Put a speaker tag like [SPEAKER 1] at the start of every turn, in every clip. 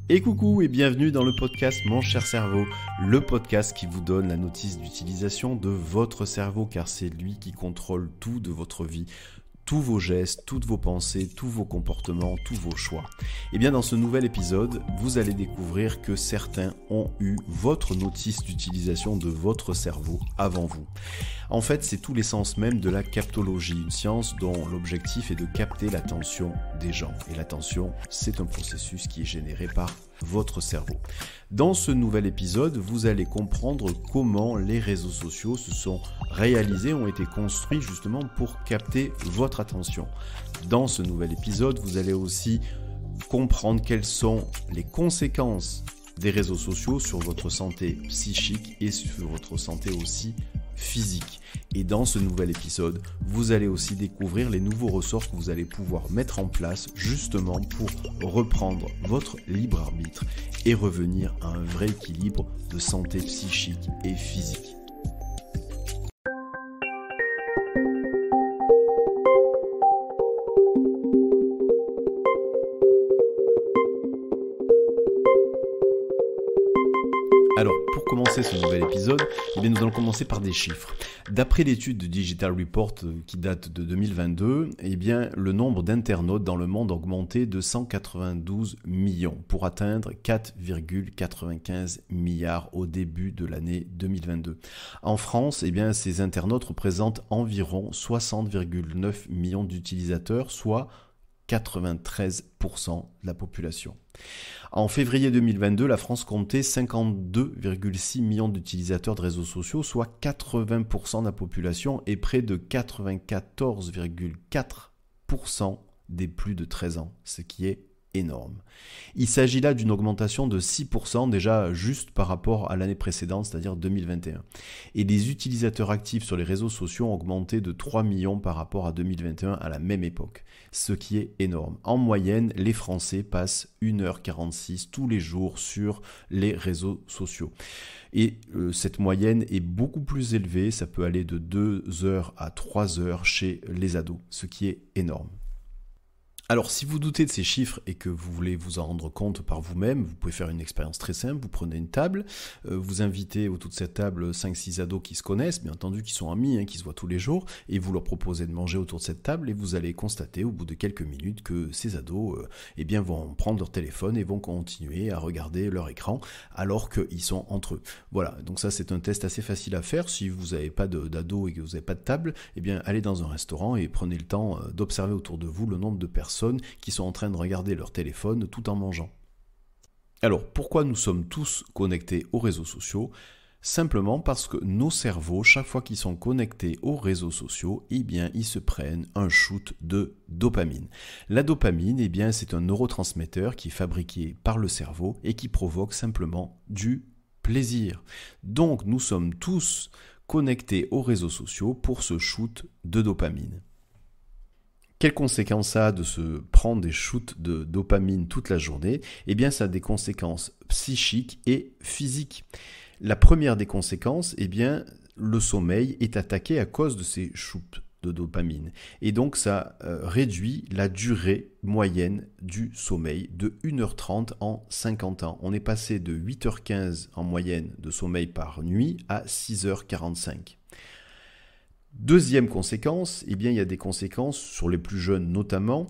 [SPEAKER 1] Et coucou et bienvenue dans le podcast Mon cher cerveau, le podcast qui vous donne la notice d'utilisation de votre cerveau car c'est lui qui contrôle tout de votre vie, tous vos gestes, toutes vos pensées, tous vos comportements, tous vos choix. Et bien dans ce nouvel épisode, vous allez découvrir que certains ont eu votre notice d'utilisation de votre cerveau avant vous. En fait, c'est tout l'essence même de la captologie, une science dont l'objectif est de capter l'attention des gens. Et l'attention, c'est un processus qui est généré par votre cerveau. Dans ce nouvel épisode, vous allez comprendre comment les réseaux sociaux se sont réalisés, ont été construits justement pour capter votre attention. Dans ce nouvel épisode, vous allez aussi comprendre quelles sont les conséquences des réseaux sociaux sur votre santé psychique et sur votre santé aussi physique. Et dans ce nouvel épisode, vous allez aussi découvrir les nouveaux ressorts que vous allez pouvoir mettre en place justement pour reprendre votre libre arbitre et revenir à un vrai équilibre de santé psychique et physique. Alors, pour commencer ce nouvel épisode, nous allons commencer par des chiffres. D'après l'étude de Digital Report qui date de 2022, le nombre d'internautes dans le monde a augmenté de 192 millions pour atteindre 4,95 milliards au début de l'année 2022. En France, ces internautes représentent environ 60,9 millions d'utilisateurs, soit 93% de la population. En février 2022, la France comptait 52,6 millions d'utilisateurs de réseaux sociaux, soit 80% de la population et près de 94,4% des plus de 13 ans, ce qui est énorme. Il s'agit là d'une augmentation de 6% déjà juste par rapport à l'année précédente, c'est-à-dire 2021. Et les utilisateurs actifs sur les réseaux sociaux ont augmenté de 3 millions par rapport à 2021 à la même époque, ce qui est énorme. En moyenne, les Français passent 1h46 tous les jours sur les réseaux sociaux. Et cette moyenne est beaucoup plus élevée, ça peut aller de 2 heures à 3 heures chez les ados, ce qui est énorme. Alors, si vous doutez de ces chiffres et que vous voulez vous en rendre compte par vous-même, vous pouvez faire une expérience très simple. Vous prenez une table, vous invitez autour de cette table 5-6 ados qui se connaissent, bien entendu, qui sont amis, qui se voient tous les jours, et vous leur proposez de manger autour de cette table et vous allez constater au bout de quelques minutes que ces ados vont prendre leur téléphone et vont continuer à regarder leur écran alors qu'ils sont entre eux. Voilà, donc ça c'est un test assez facile à faire. Si vous n'avez pas d'ados et que vous n'avez pas de table, allez dans un restaurant et prenez le temps d'observer autour de vous le nombre de personnes qui sont en train de regarder leur téléphone tout en mangeant. Alors, pourquoi nous sommes tous connectés aux réseaux sociaux ? Simplement parce que nos cerveaux, chaque fois qu'ils sont connectés aux réseaux sociaux, ils se prennent un shoot de dopamine. La dopamine, c'est un neurotransmetteur qui est fabriqué par le cerveau et qui provoque simplement du plaisir. Donc, nous sommes tous connectés aux réseaux sociaux pour ce shoot de dopamine. Quelles conséquences ça a de se prendre des shoots de dopamine toute la journée ? Ça a des conséquences psychiques et physiques. La première des conséquences, le sommeil est attaqué à cause de ces shoots de dopamine. Et donc ça réduit la durée moyenne du sommeil de 1h30 en 50 ans. On est passé de 8h15 en moyenne de sommeil par nuit à 6h45. Deuxième conséquence, il y a des conséquences sur les plus jeunes notamment.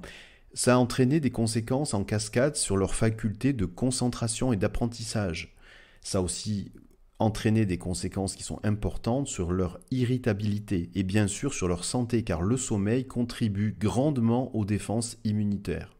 [SPEAKER 1] Ça a entraîné des conséquences en cascade sur leur faculté de concentration et d'apprentissage. Ça a aussi entraîné des conséquences qui sont importantes sur leur irritabilité et bien sûr sur leur santé car le sommeil contribue grandement aux défenses immunitaires.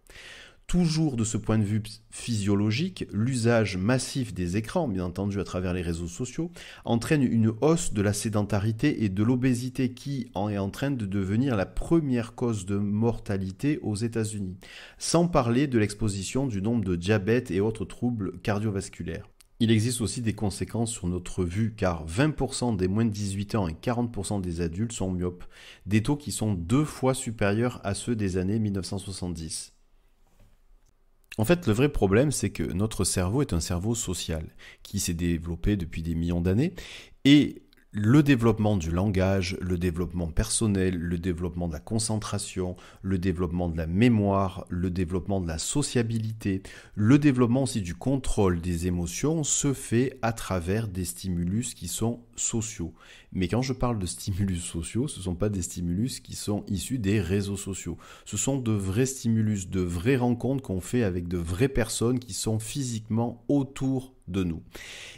[SPEAKER 1] Toujours de ce point de vue physiologique, l'usage massif des écrans, bien entendu à travers les réseaux sociaux, entraîne une hausse de la sédentarité et de l'obésité qui est en train de devenir la première cause de mortalité aux États-Unis, sans parler de l'exposition du nombre de diabète et autres troubles cardiovasculaires. Il existe aussi des conséquences sur notre vue car 20% des moins de 18 ans et 40% des adultes sont myopes, des taux qui sont 2 fois supérieurs à ceux des années 1970. En fait, le vrai problème, c'est que notre cerveau est un cerveau social qui s'est développé depuis des millions d'années et le développement du langage, le développement personnel, le développement de la concentration, le développement de la mémoire, le développement de la sociabilité, le développement aussi du contrôle des émotions se fait à travers des stimulus qui sont sociaux. Mais quand je parle de stimulus sociaux, ce ne sont pas des stimulus qui sont issus des réseaux sociaux. Ce sont de vrais stimulus, de vraies rencontres qu'on fait avec de vraies personnes qui sont physiquement autour de nous.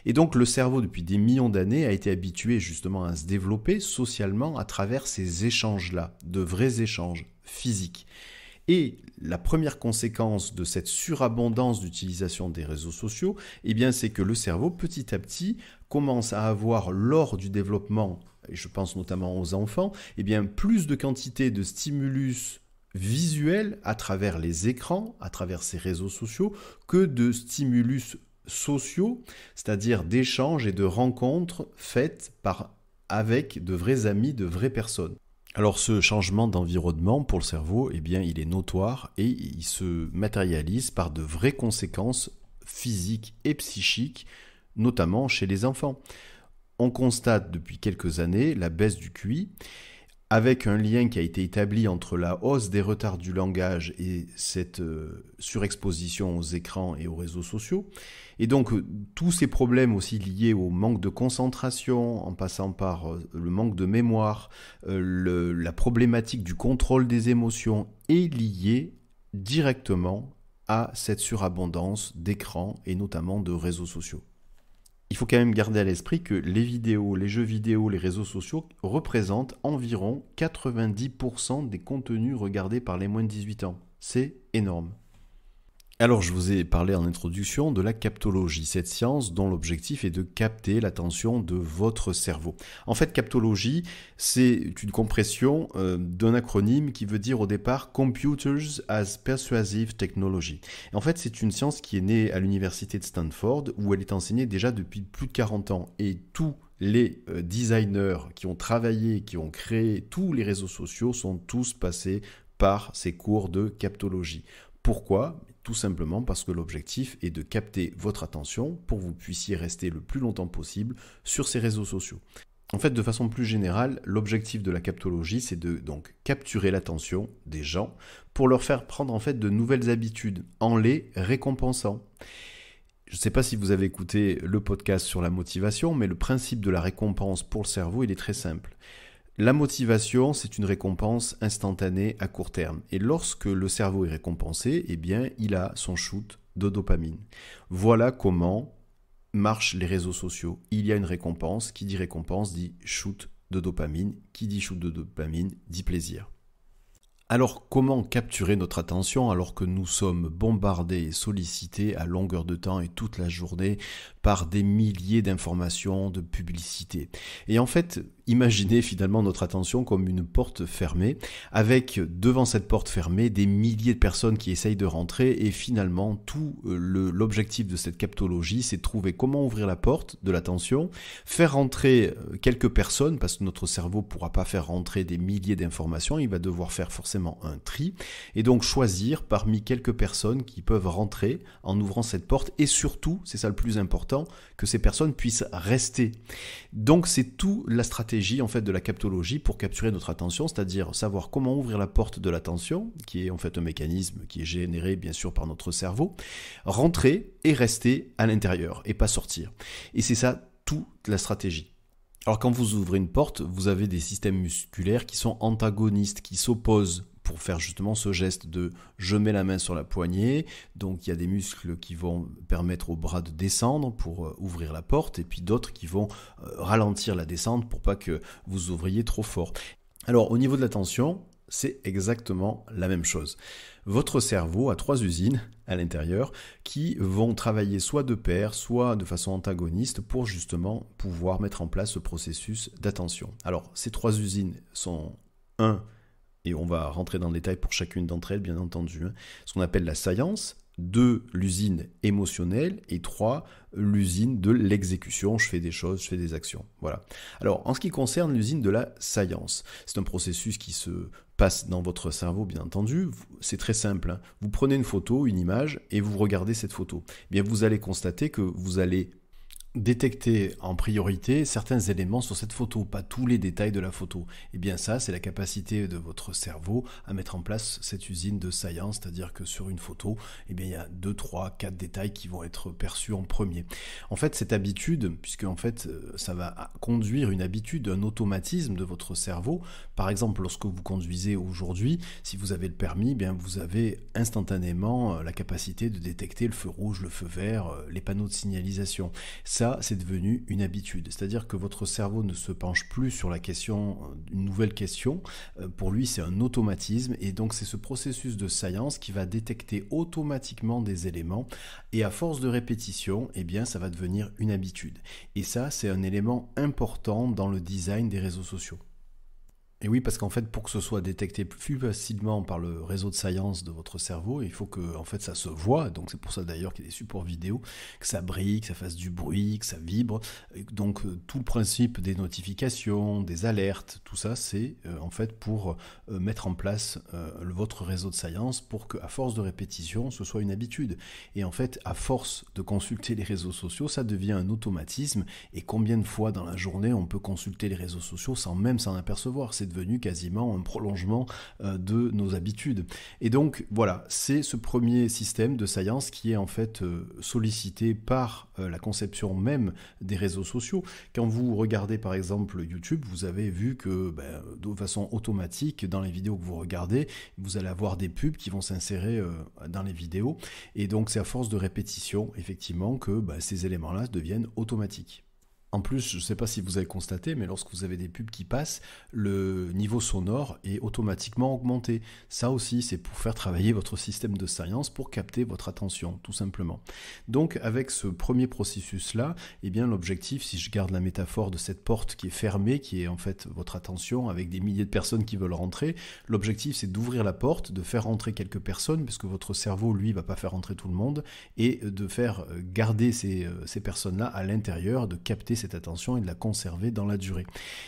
[SPEAKER 1] Et donc le cerveau, depuis des millions d'années, a été habitué justement à se développer socialement à travers ces échanges-là, de vrais échanges physiques. Et la première conséquence de cette surabondance d'utilisation des réseaux sociaux, eh bien, c'est que le cerveau, petit à petit, commence à avoir, lors du développement, et je pense notamment aux enfants, eh bien, plus de quantité de stimulus visuels à travers les écrans, à travers ces réseaux sociaux, que de stimulus sociaux, c'est-à-dire d'échanges et de rencontres faites avec de vrais amis, de vraies personnes. Alors ce changement d'environnement pour le cerveau, eh bien, il est notoire et il se matérialise par de vraies conséquences physiques et psychiques, notamment chez les enfants. On constate depuis quelques années la baisse du QI, avec un lien qui a été établi entre la hausse des retards du langage et cette surexposition aux écrans et aux réseaux sociaux. Et donc, tous ces problèmes aussi liés au manque de concentration, en passant par le manque de mémoire, la problématique du contrôle des émotions, est liée directement à cette surabondance d'écrans et notamment de réseaux sociaux. Il faut quand même garder à l'esprit que les vidéos, les jeux vidéo, les réseaux sociaux représentent environ 90% des contenus regardés par les moins de 18 ans. C'est énorme. Alors, je vous ai parlé en introduction de la captologie, cette science dont l'objectif est de capter l'attention de votre cerveau. En fait, captologie, c'est une compression d'un acronyme qui veut dire au départ Computers as Persuasive Technology. Et en fait, c'est une science qui est née à l'université de Stanford, où elle est enseignée déjà depuis plus de 40 ans. Et tous les designers qui ont travaillé, qui ont créé tous les réseaux sociaux sont tous passés par ces cours de captologie. Pourquoi ? Tout simplement parce que l'objectif est de capter votre attention pour que vous puissiez rester le plus longtemps possible sur ces réseaux sociaux. En fait, de façon plus générale, l'objectif de la captologie, c'est de donc capturer l'attention des gens pour leur faire prendre en fait de nouvelles habitudes en les récompensant. Je ne sais pas si vous avez écouté le podcast sur la motivation, mais le principe de la récompense pour le cerveau, il est très simple. La motivation, c'est une récompense instantanée à court terme. Et lorsque le cerveau est récompensé, eh bien, il a son shoot de dopamine. Voilà comment marchent les réseaux sociaux. Il y a une récompense. Qui dit récompense dit shoot de dopamine. Qui dit shoot de dopamine dit plaisir. Alors, comment capturer notre attention alors que nous sommes bombardés et sollicités à longueur de temps et toute la journée par des milliers d'informations, de publicités? Et en fait, imaginez finalement notre attention comme une porte fermée, avec devant cette porte fermée des milliers de personnes qui essayent de rentrer, et finalement tout l'objectif de cette captologie, c'est de trouver comment ouvrir la porte de l'attention, faire rentrer quelques personnes, parce que notre cerveau ne pourra pas faire rentrer des milliers d'informations, il va devoir faire forcément un tri, et donc choisir parmi quelques personnes qui peuvent rentrer en ouvrant cette porte, et surtout, c'est ça le plus important, que ces personnes puissent rester. Donc c'est tout la stratégie en fait de la captologie pour capturer notre attention, c'est-à-dire savoir comment ouvrir la porte de l'attention, qui est en fait un mécanisme qui est généré bien sûr par notre cerveau, rentrer et rester à l'intérieur et pas sortir. Et c'est ça toute la stratégie. Alors quand vous ouvrez une porte, vous avez des systèmes musculaires qui sont antagonistes, qui s'opposent pour faire justement ce geste de je mets la main sur la poignée. Donc il y a des muscles qui vont permettre au bras de descendre pour ouvrir la porte, et puis d'autres qui vont ralentir la descente pour pas que vous ouvriez trop fort. Alors au niveau de l'attention, c'est exactement la même chose. Votre cerveau a 3 usines à l'intérieur qui vont travailler soit de pair, soit de façon antagoniste pour justement pouvoir mettre en place ce processus d'attention. Alors, ces 3 usines sont 1, et on va rentrer dans le détail pour chacune d'entre elles, bien entendu, ce qu'on appelle la science, 2, l'usine émotionnelle, et 3, l'usine de l'exécution. Je fais des choses, je fais des actions. Voilà. Alors, en ce qui concerne l'usine de la science, c'est un processus qui se passe dans votre cerveau, bien entendu. C'est très simple, hein. Vous prenez une photo, une image, et vous regardez cette photo. Eh bien, vous allez constater que vous allez détecter en priorité certains éléments sur cette photo, pas tous les détails de la photo. Et bien ça, c'est la capacité de votre cerveau à mettre en place cette usine de science, c'est-à-dire que sur une photo, eh bien, il y a 2, 3, 4 détails qui vont être perçus en premier. En fait, cette habitude, puisque en fait, ça va conduire une habitude, un automatisme de votre cerveau. Par exemple, lorsque vous conduisez aujourd'hui, si vous avez le permis, eh bien, vous avez instantanément la capacité de détecter le feu rouge, le feu vert, les panneaux de signalisation. Ça, c'est devenu une habitude. C'est-à-dire que votre cerveau ne se penche plus sur la question, une nouvelle question. Pour lui, c'est un automatisme. Et donc, c'est ce processus de science qui va détecter automatiquement des éléments. Et à force de répétition, eh bien, ça va devenir une habitude. Et ça, c'est un élément important dans le design des réseaux sociaux. Et oui, parce qu'en fait, pour que ce soit détecté plus facilement par le réseau de science de votre cerveau, il faut que en fait, ça se voit. Donc c'est pour ça d'ailleurs qu'il y a des supports vidéo, que ça brille, que ça fasse du bruit, que ça vibre. Et donc tout le principe des notifications, des alertes, tout ça, c'est en fait pour mettre en place votre réseau de science pour qu'à force de répétition, ce soit une habitude. Et en fait, à force de consulter les réseaux sociaux, ça devient un automatisme. Et combien de fois dans la journée on peut consulter les réseaux sociaux sans même s'en apercevoir? C'est devenu quasiment un prolongement de nos habitudes. Et donc voilà, c'est ce premier système de science qui est en fait sollicité par la conception même des réseaux sociaux. Quand vous regardez par exemple YouTube, vous avez vu que de façon automatique, dans les vidéos que vous regardez, vous allez avoir des pubs qui vont s'insérer dans les vidéos. Et donc c'est à force de répétition, effectivement, que ces éléments-là deviennent automatiques. En plus, je ne sais pas si vous avez constaté, mais lorsque vous avez des pubs qui passent, le niveau sonore est automatiquement augmenté. Ça aussi, c'est pour faire travailler votre système de science, pour capter votre attention, tout simplement. Donc, avec ce premier processus-là, eh bien, l'objectif, si je garde la métaphore de cette porte qui est fermée, qui est en fait votre attention, avec des milliers de personnes qui veulent rentrer, l'objectif, c'est d'ouvrir la porte, de faire rentrer quelques personnes, puisque votre cerveau, lui, va pas faire rentrer tout le monde, et de faire garder ces personnes-là à l'intérieur, de capter cette attention et de la conserver dans la durée.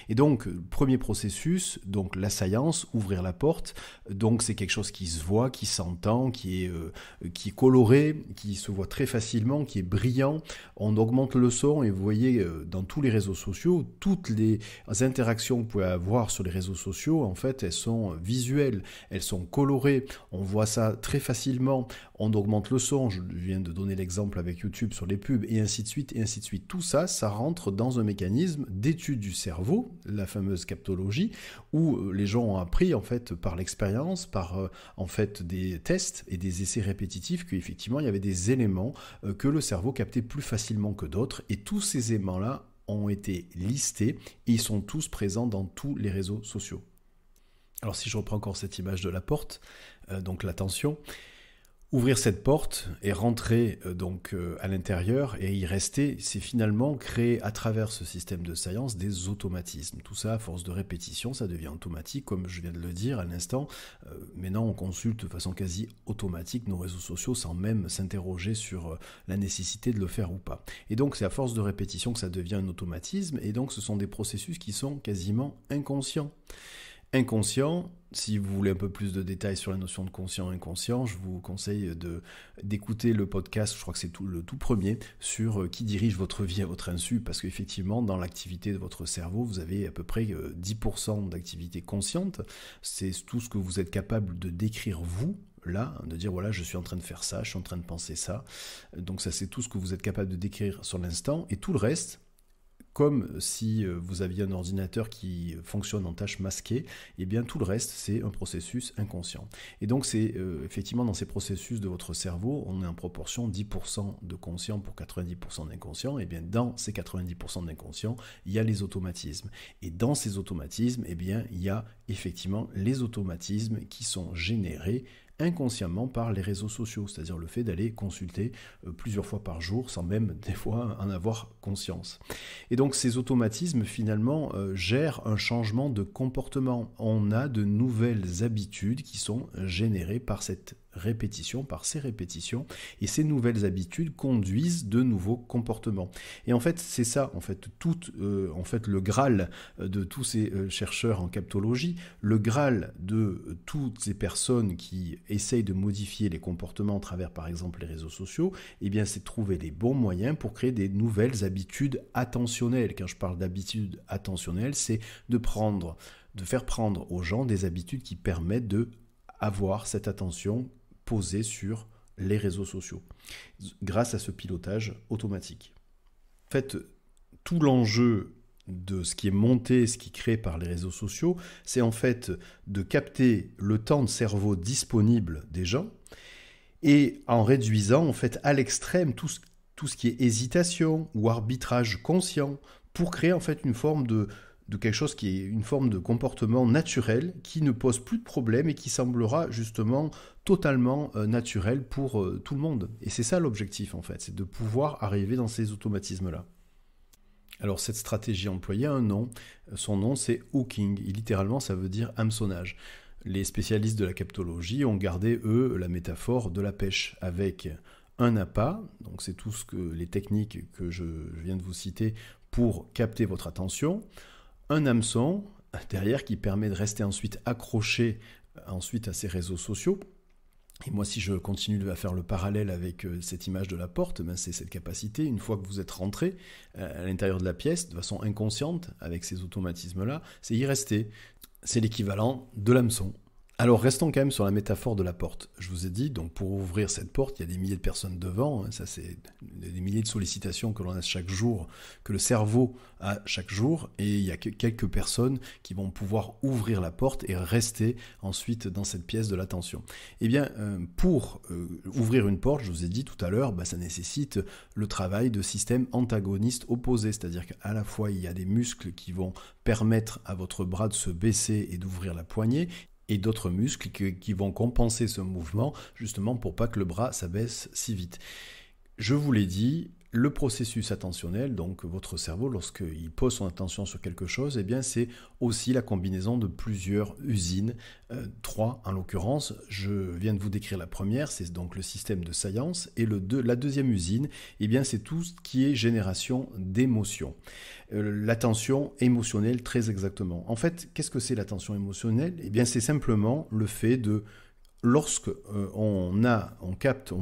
[SPEAKER 1] Et donc, premier processus, donc la science, ouvrir la porte, donc c'est quelque chose qui se voit, qui s'entend, qui est coloré, qui se voit très facilement, qui est brillant. On augmente le son et vous voyez dans tous les réseaux sociaux, toutes les interactions que vous pouvez avoir sur les réseaux sociaux, en fait, elles sont visuelles, elles sont colorées, on voit ça très facilement, on augmente le son, je viens de donner l'exemple avec YouTube sur les pubs, et ainsi de suite, et ainsi de suite. Tout ça, ça rentre dans un mécanisme d'étude du cerveau, la fameuse captologie, où les gens ont appris en fait par l'expérience, par en fait des tests et des essais répétitifs qu'effectivement il y avait des éléments que le cerveau captait plus facilement que d'autres, et tous ces éléments-là ont été listés et ils sont tous présents dans tous les réseaux sociaux. Alors si je reprends encore cette image de la porte, donc l'attention, ouvrir cette porte et rentrer à l'intérieur et y rester, c'est finalement créer à travers ce système de science des automatismes. Tout ça, à force de répétition, ça devient automatique, comme je viens de le dire à l'instant. Maintenant, on consulte de façon quasi automatique nos réseaux sociaux sans même s'interroger sur la nécessité de le faire ou pas. Et donc, c'est à force de répétition que ça devient un automatisme, et donc ce sont des processus qui sont quasiment inconscients. Inconscient, si vous voulez un peu plus de détails sur la notion de conscient et inconscient, je vous conseille d'écouter le podcast, je crois que c'est le tout premier, sur qui dirige votre vie à votre insu, parce qu'effectivement, dans l'activité de votre cerveau, vous avez à peu près 10% d'activité consciente. C'est tout ce que vous êtes capable de décrire vous, là, de dire voilà, je suis en train de faire ça, je suis en train de penser ça. Donc ça, c'est tout ce que vous êtes capable de décrire sur l'instant, et tout le reste, comme si vous aviez un ordinateur qui fonctionne en tâche masquée, et bien tout le reste, c'est un processus inconscient. Et donc c'est effectivement dans ces processus de votre cerveau, on est en proportion 10% de conscient pour 90% d'inconscient, et bien dans ces 90% d'inconscient, il y a les automatismes. Et dans ces automatismes, et bien il y a effectivement les automatismes qui sont générés inconsciemment par les réseaux sociaux, c'est-à-dire le fait d'aller consulter plusieurs fois par jour sans même des fois en avoir conscience. Et donc ces automatismes finalement gèrent un changement de comportement. On a de nouvelles habitudes qui sont générées par cette répétition, par ces répétitions, et ces nouvelles habitudes conduisent de nouveaux comportements. Et en fait, c'est ça, en fait, le Graal de tous ces chercheurs en captologie, le Graal de toutes ces personnes qui essayent de modifier les comportements à travers, par exemple, les réseaux sociaux, eh bien, c'est de trouver les bons moyens pour créer des nouvelles habitudes attentionnelles. Quand je parle d'habitudes attentionnelles, c'est de faire prendre aux gens des habitudes qui permettent de avoir cette attention posée sur les réseaux sociaux, grâce à ce pilotage automatique. En fait, tout l'enjeu de ce qui est monté, ce qui est créé par les réseaux sociaux, c'est en fait de capter le temps de cerveau disponible des gens et en réduisant en fait à l'extrême tout ce qui est hésitation ou arbitrage conscient pour créer en fait une forme de quelque chose qui est une forme de comportement naturel qui ne pose plus de problème et qui semblera justement totalement naturel pour tout le monde. Et c'est ça l'objectif en fait, c'est de pouvoir arriver dans ces automatismes-là. Alors cette stratégie employée a un nom, son nom c'est hooking, et littéralement ça veut dire hameçonnage. Les spécialistes de la captologie ont gardé, eux, la métaphore de la pêche avec un appât, donc c'est tout les techniques que je viens de vous citer pour capter votre attention, un hameçon derrière qui permet de rester ensuite accroché à ces réseaux sociaux. Et moi, si je continue à faire le parallèle avec cette image de la porte, c'est cette capacité, une fois que vous êtes rentré à l'intérieur de la pièce, de façon inconsciente, avec ces automatismes-là, c'est y rester. C'est l'équivalent de l'hameçon. Alors restons quand même sur la métaphore de la porte. Je vous ai dit, donc pour ouvrir cette porte, il y a des milliers de personnes devant, ça c'est des milliers de sollicitations que l'on a chaque jour, que le cerveau a chaque jour, et il y a quelques personnes qui vont pouvoir ouvrir la porte et rester ensuite dans cette pièce de l'attention. Eh bien, pour ouvrir une porte, je vous ai dit tout à l'heure, ça nécessite le travail de systèmes antagonistes opposés, c'est-à-dire qu'à la fois il y a des muscles qui vont permettre à votre bras de se baisser et d'ouvrir la poignée, et d'autres muscles qui vont compenser ce mouvement, justement pour pas que le bras s'abaisse si vite. Je vous l'ai dit, le processus attentionnel, donc votre cerveau, lorsqu'il pose son attention sur quelque chose, eh bien c'est aussi la combinaison de plusieurs usines, 3 en l'occurrence. Je viens de vous décrire la première, c'est donc le système de science, et la deuxième usine, eh bien c'est tout ce qui est génération d'émotions. L'attention émotionnelle, très exactement. En fait, qu'est-ce que c'est l'attention émotionnelle ? Eh bien c'est simplement le fait de lorsque on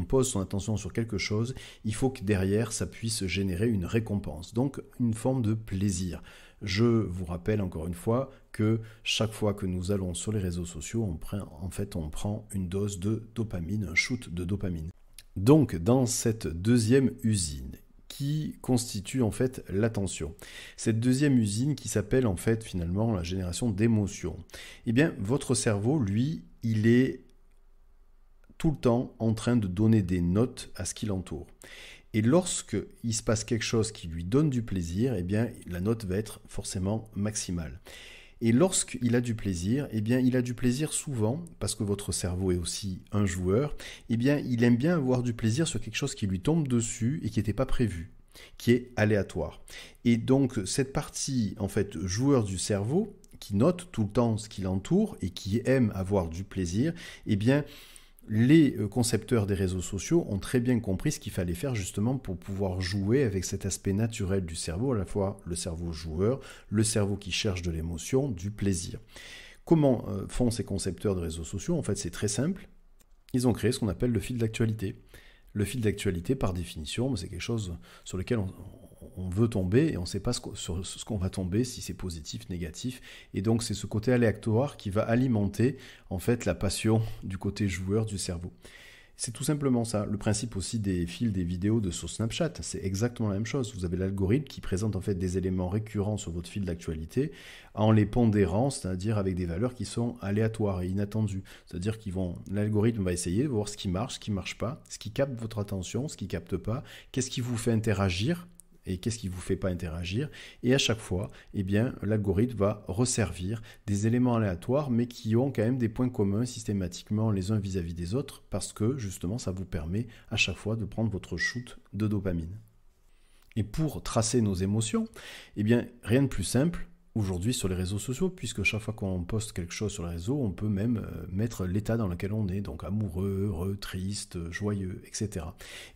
[SPEAKER 1] pose son attention sur quelque chose, il faut que derrière, ça puisse générer une récompense, donc une forme de plaisir. Je vous rappelle encore une fois que chaque fois que nous allons sur les réseaux sociaux, on prend une dose de dopamine, un shoot de dopamine. Donc, dans cette deuxième usine, qui constitue en fait l'attention. Cette deuxième usine qui s'appelle en fait finalement la génération d'émotions. Eh bien, votre cerveau, lui, il est tout le temps en train de donner des notes à ce qui l'entoure. Et lorsqu'il se passe quelque chose qui lui donne du plaisir, eh bien, la note va être forcément maximale. Et lorsqu'il a du plaisir, eh bien, il a du plaisir souvent, parce que votre cerveau est aussi un joueur, eh bien, il aime bien avoir du plaisir sur quelque chose qui lui tombe dessus et qui n'était pas prévu, qui est aléatoire. Et donc, cette partie, en fait, joueur du cerveau, qui note tout le temps ce qui l'entoure et qui aime avoir du plaisir, eh bien, les concepteurs des réseaux sociaux ont très bien compris ce qu'il fallait faire justement pour pouvoir jouer avec cet aspect naturel du cerveau, à la fois le cerveau joueur, le cerveau qui cherche de l'émotion, du plaisir. Comment font ces concepteurs de réseaux sociaux ? En fait, c'est très simple. Ils ont créé ce qu'on appelle le fil d'actualité. Le fil d'actualité, par définition, c'est quelque chose sur lequel on veut tomber et on ne sait pas sur ce qu'on va tomber, si c'est positif, négatif. Et donc, c'est ce côté aléatoire qui va alimenter en fait la passion du côté joueur du cerveau. C'est tout simplement ça. Le principe aussi des fils, des vidéos sur Snapchat, c'est exactement la même chose. Vous avez l'algorithme qui présente en fait des éléments récurrents sur votre fil d'actualité en les pondérant, c'est-à-dire avec des valeurs qui sont aléatoires et inattendues. C'est-à-dire l'algorithme va essayer de voir ce qui marche pas, ce qui capte votre attention, ce qui capte pas, qu'est-ce qui vous fait interagir et qu'est-ce qui ne vous fait pas interagir. Et à chaque fois, eh bien, l'algorithme va resservir des éléments aléatoires, mais qui ont quand même des points communs systématiquement les uns vis-à-vis des autres, parce que justement, ça vous permet à chaque fois de prendre votre shoot de dopamine. Et pour tracer nos émotions, eh bien, rien de plus simple, aujourd'hui sur les réseaux sociaux, puisque chaque fois qu'on poste quelque chose sur les réseaux, on peut même mettre l'état dans lequel on est, donc amoureux, heureux, triste, joyeux, etc.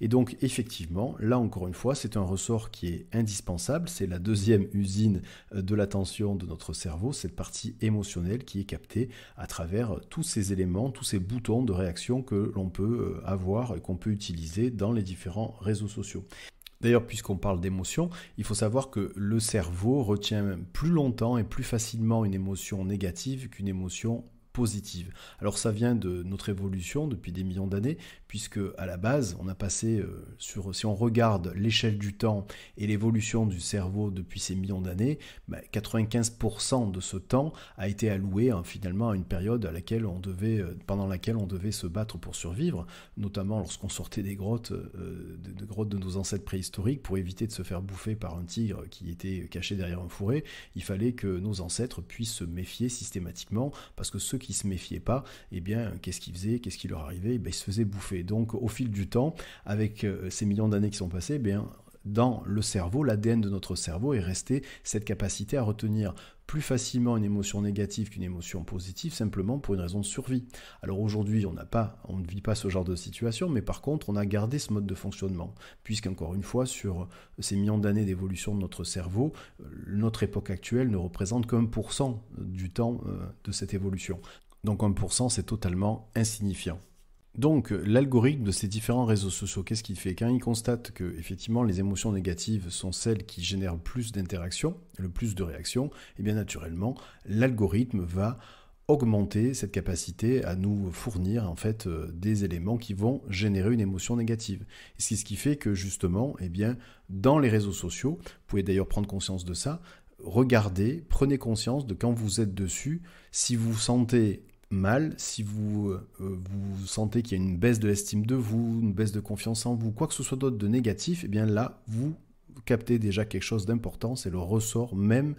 [SPEAKER 1] Et donc effectivement, là encore une fois, c'est un ressort qui est indispensable, c'est la deuxième usine de l'attention de notre cerveau, cette partie émotionnelle qui est captée à travers tous ces éléments, tous ces boutons de réaction que l'on peut avoir et qu'on peut utiliser dans les différents réseaux sociaux. D'ailleurs, puisqu'on parle d'émotion, il faut savoir que le cerveau retient plus longtemps et plus facilement une émotion négative qu'une émotion positive. Alors ça vient de notre évolution depuis des millions d'années, puisque à la base, on a passé si on regarde l'échelle du temps et l'évolution du cerveau depuis ces millions d'années, 95% de ce temps a été alloué finalement à une période pendant laquelle on devait se battre pour survivre, notamment lorsqu'on sortait des grottes, de nos ancêtres préhistoriques, pour éviter de se faire bouffer par un tigre qui était caché derrière un fourré. Il fallait que nos ancêtres puissent se méfier systématiquement, parce que ceux qui ne se méfiaient pas, qu'est-ce qu'ils faisaient, qu'est-ce qui leur arrivait? Ils se faisaient bouffer. Donc au fil du temps, avec ces millions d'années qui sont passées, dans le cerveau, l'ADN de notre cerveau est resté cette capacité à retenir plus facilement une émotion négative qu'une émotion positive, simplement pour une raison de survie. Alors aujourd'hui, on ne vit pas ce genre de situation, mais par contre, on a gardé ce mode de fonctionnement, puisqu'encore une fois, sur ces millions d'années d'évolution de notre cerveau, notre époque actuelle ne représente qu'1% du temps de cette évolution. Donc 1%, c'est totalement insignifiant. Donc, l'algorithme de ces différents réseaux sociaux, qu'est-ce qu'il fait? Quand il constate que, effectivement, les émotions négatives sont celles qui génèrent plus d'interactions, le plus de réactions, et bien naturellement, l'algorithme va augmenter cette capacité à nous fournir en fait des éléments qui vont générer une émotion négative. Et c'est ce qui fait que justement, dans les réseaux sociaux, vous pouvez d'ailleurs prendre conscience de ça, regardez, prenez conscience de quand vous êtes dessus, si vous sentez mal, si vous sentez qu'il y a une baisse de l'estime de vous, une baisse de confiance en vous, quoi que ce soit d'autre de négatif, là, vous captez déjà quelque chose d'important, c'est le ressort même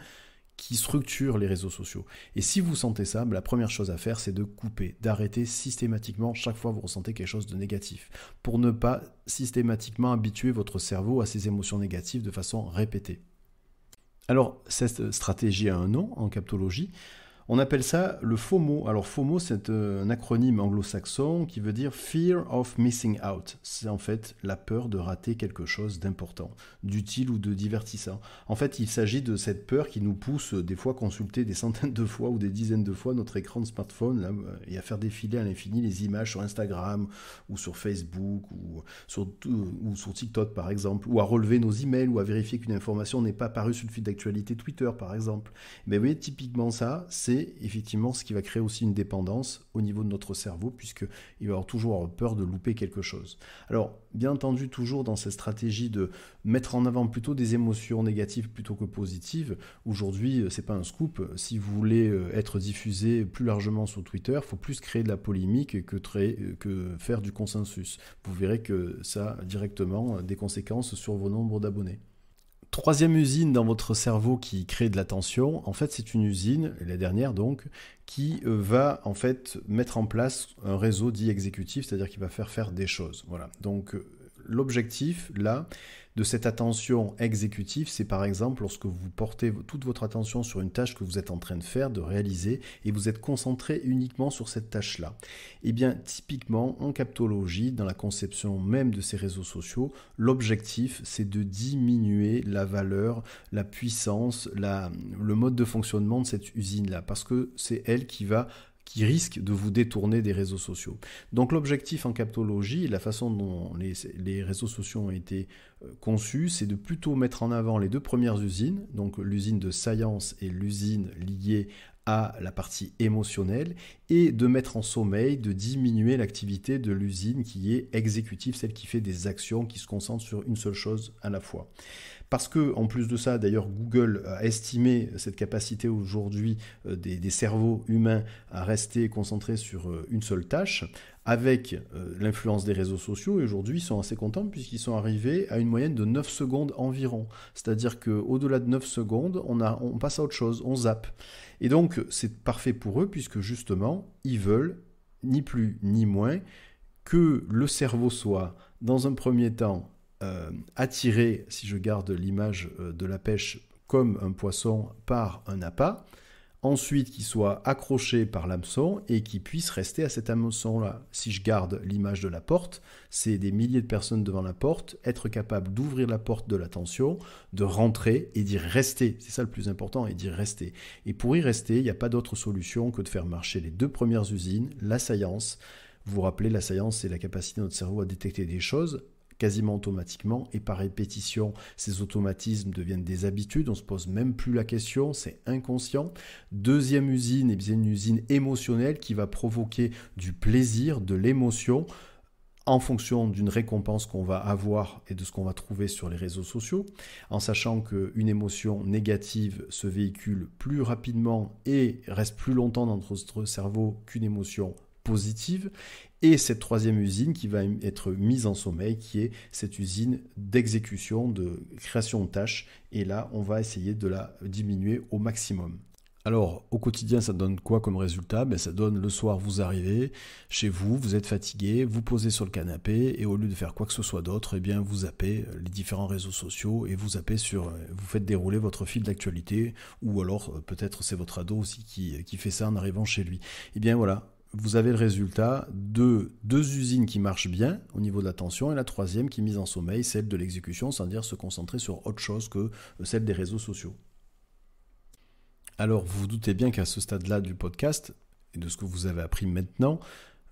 [SPEAKER 1] qui structure les réseaux sociaux. Et si vous sentez ça, la première chose à faire, c'est de couper, d'arrêter systématiquement chaque fois que vous ressentez quelque chose de négatif, pour ne pas systématiquement habituer votre cerveau à ces émotions négatives de façon répétée. Alors, cette stratégie a un nom en captologie. On appelle ça le FOMO. Alors FOMO, c'est un acronyme anglo-saxon qui veut dire Fear of Missing Out. C'est en fait la peur de rater quelque chose d'important, d'utile ou de divertissant. En fait, il s'agit de cette peur qui nous pousse des fois à consulter des centaines de fois ou des dizaines de fois notre écran de smartphone là, et à faire défiler à l'infini les images sur Instagram ou sur Facebook ou sur TikTok par exemple, ou à relever nos emails ou à vérifier qu'une information n'est pas apparue sur le feed d'actualité Twitter par exemple. Mais vous voyez, typiquement ça, c'est effectivement ce qui va créer aussi une dépendance au niveau de notre cerveau, puisqu'il va avoir toujours peur de louper quelque chose. Alors, bien entendu, toujours dans cette stratégie de mettre en avant plutôt des émotions négatives plutôt que positives, aujourd'hui, c'est pas un scoop, si vous voulez être diffusé plus largement sur Twitter, il faut plus créer de la polémique que faire du consensus. Vous verrez que ça a directement des conséquences sur vos nombres d'abonnés. Troisième usine dans votre cerveau qui crée de l'attention, en fait c'est une usine, la dernière donc, qui va en fait mettre en place un réseau dit exécutif, c'est-à-dire qui va faire des choses. Voilà. Donc l'objectif là de cette attention exécutive, c'est par exemple lorsque vous portez toute votre attention sur une tâche que vous êtes en train de faire, de réaliser, et vous êtes concentré uniquement sur cette tâche-là. Et bien typiquement en captologie, dans la conception même de ces réseaux sociaux, l'objectif c'est de diminuer la valeur, la puissance, le mode de fonctionnement de cette usine-là, parce que c'est elle qui risque de vous détourner des réseaux sociaux. Donc l'objectif en captologie, la façon dont les réseaux sociaux ont été conçus, c'est de plutôt mettre en avant les deux premières usines, donc l'usine de science et l'usine liée à la partie émotionnelle, et de mettre en sommeil, de diminuer l'activité de l'usine qui est exécutive, celle qui fait des actions, qui se concentre sur une seule chose à la fois. Parce que, en plus de ça, d'ailleurs, Google a estimé cette capacité aujourd'hui des cerveaux humains à rester concentrés sur une seule tâche, avec l'influence des réseaux sociaux, et aujourd'hui, ils sont assez contents puisqu'ils sont arrivés à une moyenne de 9 secondes environ. C'est-à-dire qu'au-delà de 9 secondes, on passe à autre chose, on zappe. Et donc, c'est parfait pour eux puisque justement, ils veulent, ni plus ni moins, que le cerveau soit, dans un premier temps, attiré, si je garde l'image de la pêche, comme un poisson par un appât, ensuite qu'il soit accroché par l'hameçon et qu'il puisse rester à cet hameçon-là. Si je garde l'image de la porte, c'est des milliers de personnes devant la porte, être capable d'ouvrir la porte de l'attention, de rentrer et d'y rester. C'est ça le plus important, et d'y rester. Et pour y rester, il n'y a pas d'autre solution que de faire marcher les 2 premières usines, l'assaillance. Vous vous rappelez, l'assaillance, c'est la capacité de notre cerveau à détecter des choses quasiment automatiquement, et par répétition, ces automatismes deviennent des habitudes, on ne se pose même plus la question, c'est inconscient. Deuxième usine, et bien une usine émotionnelle qui va provoquer du plaisir, de l'émotion, en fonction d'une récompense qu'on va avoir et de ce qu'on va trouver sur les réseaux sociaux, en sachant qu'une émotion négative se véhicule plus rapidement et reste plus longtemps dans notre cerveau qu'une émotion positive, et cette troisième usine qui va être mise en sommeil, qui est cette usine d'exécution, de création de tâches, et là on va essayer de la diminuer au maximum. Alors, au quotidien, ça donne quoi comme résultat? Ça donne le soir, vous arrivez chez vous, vous êtes fatigué, vous posez sur le canapé, et au lieu de faire quoi que ce soit d'autre, vous zappez les différents réseaux sociaux, et vous faites dérouler votre fil d'actualité, ou alors peut-être c'est votre ado aussi qui fait ça en arrivant chez lui. Voilà. Vous avez le résultat de 2 usines qui marchent bien au niveau de l'attention et la troisième qui est mise en sommeil, celle de l'exécution, c'est-à-dire se concentrer sur autre chose que celle des réseaux sociaux. Alors, vous vous doutez bien qu'à ce stade-là du podcast, et de ce que vous avez appris maintenant,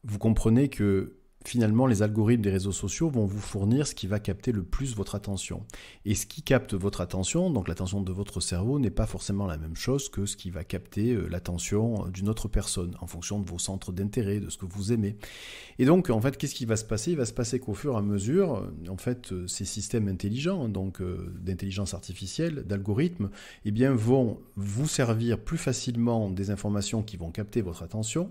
[SPEAKER 1] vous comprenez que finalement, les algorithmes des réseaux sociaux vont vous fournir ce qui va capter le plus votre attention. Et ce qui capte votre attention, donc l'attention de votre cerveau, n'est pas forcément la même chose que ce qui va capter l'attention d'une autre personne, en fonction de vos centres d'intérêt, de ce que vous aimez. Et donc, en fait, qu'est-ce qui va se passer? Il va se passer qu'au fur et à mesure, ces systèmes intelligents, d'intelligence artificielle, d'algorithmes, vont vous servir plus facilement des informations qui vont capter votre attention,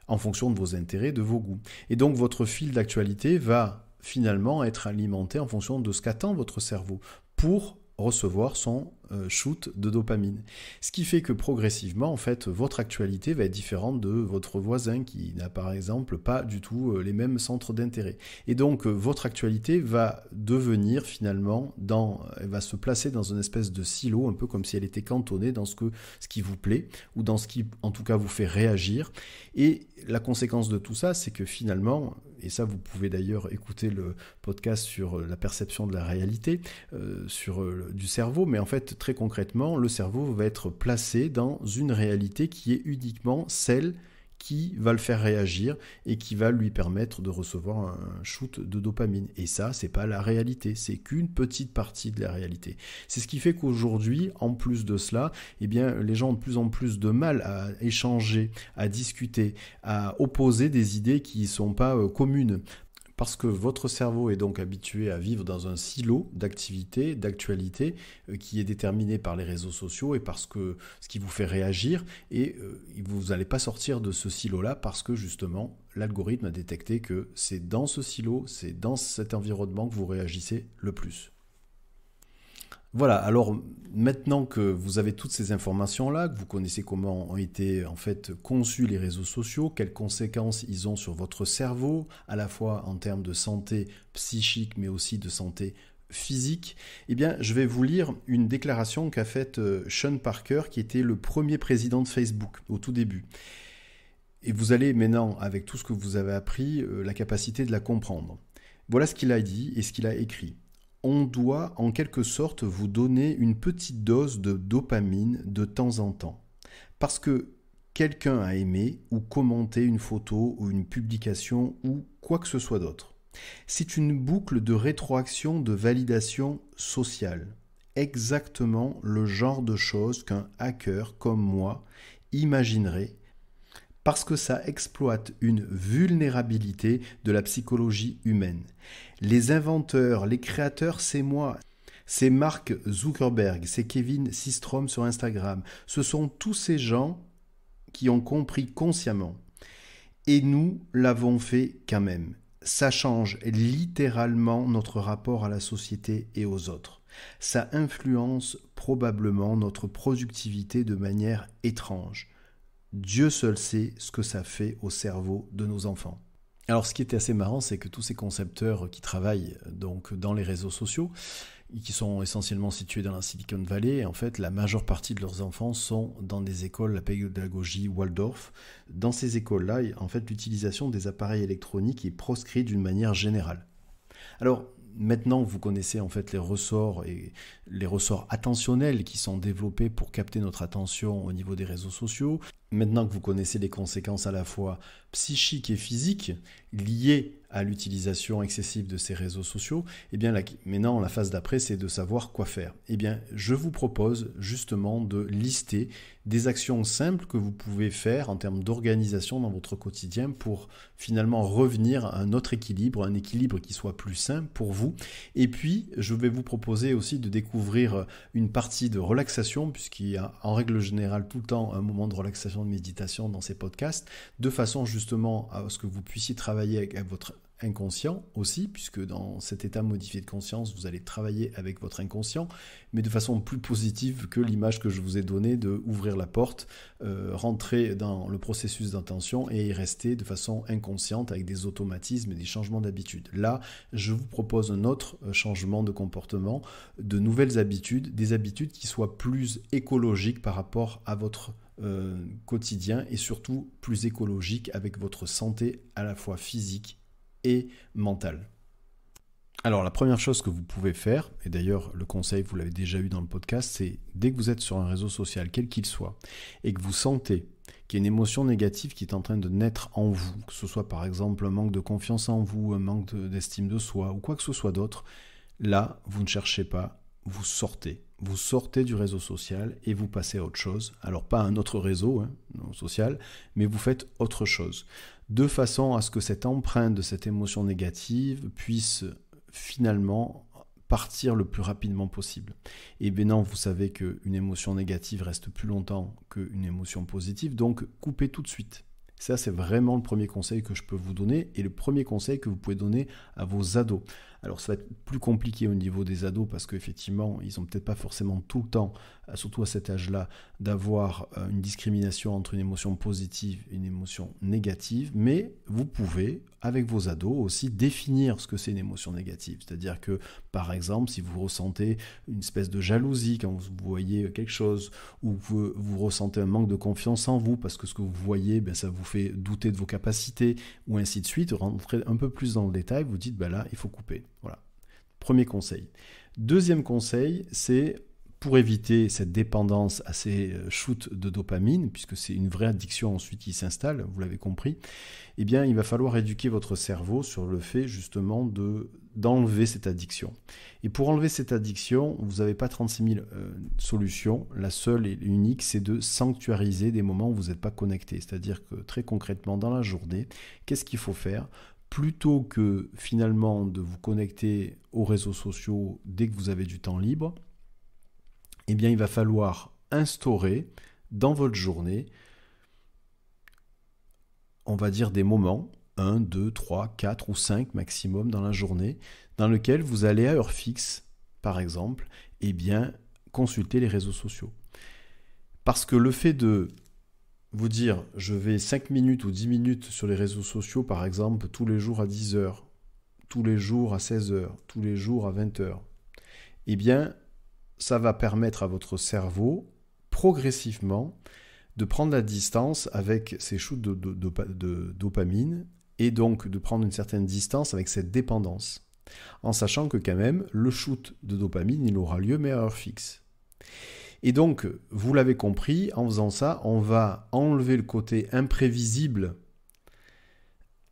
[SPEAKER 1] en fonction de vos intérêts, de vos goûts. Et donc votre fil d'actualité va finalement être alimenté en fonction de ce qu'attend votre cerveau pour recevoir son shoot de dopamine. Ce qui fait que progressivement, en fait, votre actualité va être différente de votre voisin qui n'a par exemple pas du tout les mêmes centres d'intérêt. Et donc votre actualité va devenir finalement elle va se placer dans une espèce de silo, un peu comme si elle était cantonnée dans ce qui vous plaît ou dans ce qui en tout cas vous fait réagir. Et la conséquence de tout ça, c'est que finalement, et ça vous pouvez d'ailleurs écouter le podcast sur la perception de la réalité, du cerveau, mais en fait très concrètement, le cerveau va être placé dans une réalité qui est uniquement celle qui va le faire réagir et qui va lui permettre de recevoir un shoot de dopamine. Et ça, c'est pas la réalité, c'est qu'une petite partie de la réalité. C'est ce qui fait qu'aujourd'hui, en plus de cela, les gens ont de plus en plus de mal à échanger, à discuter, à opposer des idées qui ne sont pas communes. Parce que votre cerveau est donc habitué à vivre dans un silo d'activité, d'actualité, qui est déterminé par les réseaux sociaux et parce que ce qui vous fait réagir, et vous n'allez pas sortir de ce silo-là parce que justement, l'algorithme a détecté que c'est dans ce silo, c'est dans cet environnement que vous réagissez le plus. Voilà, alors maintenant que vous avez toutes ces informations-là, que vous connaissez comment ont été en fait conçus les réseaux sociaux, quelles conséquences ils ont sur votre cerveau, à la fois en termes de santé psychique mais aussi de santé physique, je vais vous lire une déclaration qu'a faite Sean Parker, qui était le premier président de Facebook au tout début. Et vous allez maintenant, avec tout ce que vous avez appris, la capacité de la comprendre. Voilà ce qu'il a dit et ce qu'il a écrit. On doit en quelque sorte vous donner une petite dose de dopamine de temps en temps. Parce que quelqu'un a aimé ou commenté une photo ou une publication ou quoi que ce soit d'autre. C'est une boucle de rétroaction de validation sociale. Exactement le genre de choses qu'un hacker comme moi imaginerait, parce que ça exploite une vulnérabilité de la psychologie humaine. Les inventeurs, les créateurs, c'est moi. C'est Mark Zuckerberg, c'est Kevin Systrom sur Instagram. Ce sont tous ces gens qui ont compris consciemment. Et nous l'avons fait quand même. Ça change littéralement notre rapport à la société et aux autres. Ça influence probablement notre productivité de manière étrange. Dieu seul sait ce que ça fait au cerveau de nos enfants. Alors ce qui était assez marrant, c'est que tous ces concepteurs qui travaillent donc dans les réseaux sociaux, qui sont essentiellement situés dans la Silicon Valley. Et en fait, la majeure partie de leurs enfants sont dans des écoles, la pédagogie Waldorf. Dans ces écoles-là, en fait, l'utilisation des appareils électroniques est proscrite d'une manière générale. Alors, maintenant, vous connaissez en fait les ressorts attentionnels qui sont développés pour capter notre attention au niveau des réseaux sociaux. Maintenant que vous connaissez les conséquences à la fois psychiques et physiques liées à l'utilisation excessive de ces réseaux sociaux, eh bien maintenant la phase d'après, c'est de savoir quoi faire. Eh bien, je vous propose justement de lister des actions simples que vous pouvez faire en termes d'organisation dans votre quotidien pour finalement revenir à un autre équilibre, un équilibre qui soit plus sain pour vous. Et puis, je vais vous proposer aussi de découvrir une partie de relaxation, puisqu'il y a en règle générale tout le temps un moment de relaxation, de méditation dans ces podcasts, de façon justement à ce que vous puissiez travailler avec votre inconscient aussi, puisque dans cet état modifié de conscience, vous allez travailler avec votre inconscient, mais de façon plus positive que l'image que je vous ai donnée de ouvrir la porte, rentrer dans le processus d'intention et y rester de façon inconsciente avec des automatismes et des changements d'habitude. Là, je vous propose un autre changement de comportement, de nouvelles habitudes, des habitudes qui soient plus écologiques par rapport à votre quotidien et surtout plus écologiques avec votre santé à la fois physique et mentale. Alors la première chose que vous pouvez faire, et d'ailleurs le conseil vous l'avez déjà eu dans le podcast, c'est dès que vous êtes sur un réseau social, quel qu'il soit, et que vous sentez qu'il y a une émotion négative qui est en train de naître en vous, que ce soit par exemple un manque de confiance en vous, un manque d'estime de soi, ou quoi que ce soit d'autre, là vous ne cherchez pas, vous sortez du réseau social et vous passez à autre chose. Alors pas un autre réseau social, mais vous faites autre chose. De façon à ce que cette empreinte de cette émotion négative puisse finalement partir le plus rapidement possible. Et bien non, vous savez qu'une émotion négative reste plus longtemps qu'une émotion positive, donc coupez tout de suite. Ça, c'est vraiment le premier conseil que je peux vous donner et le premier conseil que vous pouvez donner à vos ados. Alors, ça va être plus compliqué au niveau des ados parce qu'effectivement, ils n'ont peut-être pas forcément tout le temps, surtout à cet âge-là, d'avoir une discrimination entre une émotion positive et une émotion négative. Mais vous pouvez, avec vos ados, aussi définir ce que c'est une émotion négative. C'est-à-dire que, par exemple, si vous ressentez une espèce de jalousie quand vous voyez quelque chose, ou vous ressentez un manque de confiance en vous parce que ce que vous voyez, ça vous fait douter de vos capacités, ou ainsi de suite, rentrez un peu plus dans le détail, vous dites, là, il faut couper. Voilà. Premier conseil. Deuxième conseil, c'est pour éviter cette dépendance à ces shoots de dopamine, puisque c'est une vraie addiction ensuite qui s'installe, vous l'avez compris, eh bien, il va falloir éduquer votre cerveau sur le fait justement d'enlever cette addiction. Et pour enlever cette addiction, vous n'avez pas 36 000 solutions. La seule et unique, c'est de sanctuariser des moments où vous n'êtes pas connecté. C'est-à-dire que très concrètement, dans la journée, qu'est-ce qu'il faut faire ? Plutôt que finalement de vous connecter aux réseaux sociaux dès que vous avez du temps libre, eh bien il va falloir instaurer dans votre journée, on va dire des moments, 1, 2, 3, 4 ou 5 maximum dans la journée, dans lesquels vous allez à heure fixe, par exemple, eh bien consulter les réseaux sociaux. Parce que le fait de vous dire, je vais 5 minutes ou 10 minutes sur les réseaux sociaux, par exemple, tous les jours à 10 heures, tous les jours à 16 heures, tous les jours à 20 heures, eh bien, ça va permettre à votre cerveau, progressivement, de prendre la distance avec ces shoots de dopamine, et donc de prendre une certaine distance avec cette dépendance, en sachant que quand même, le shoot de dopamine, il aura lieu, mais à heure fixe. Et donc, vous l'avez compris, en faisant ça, on va enlever le côté imprévisible,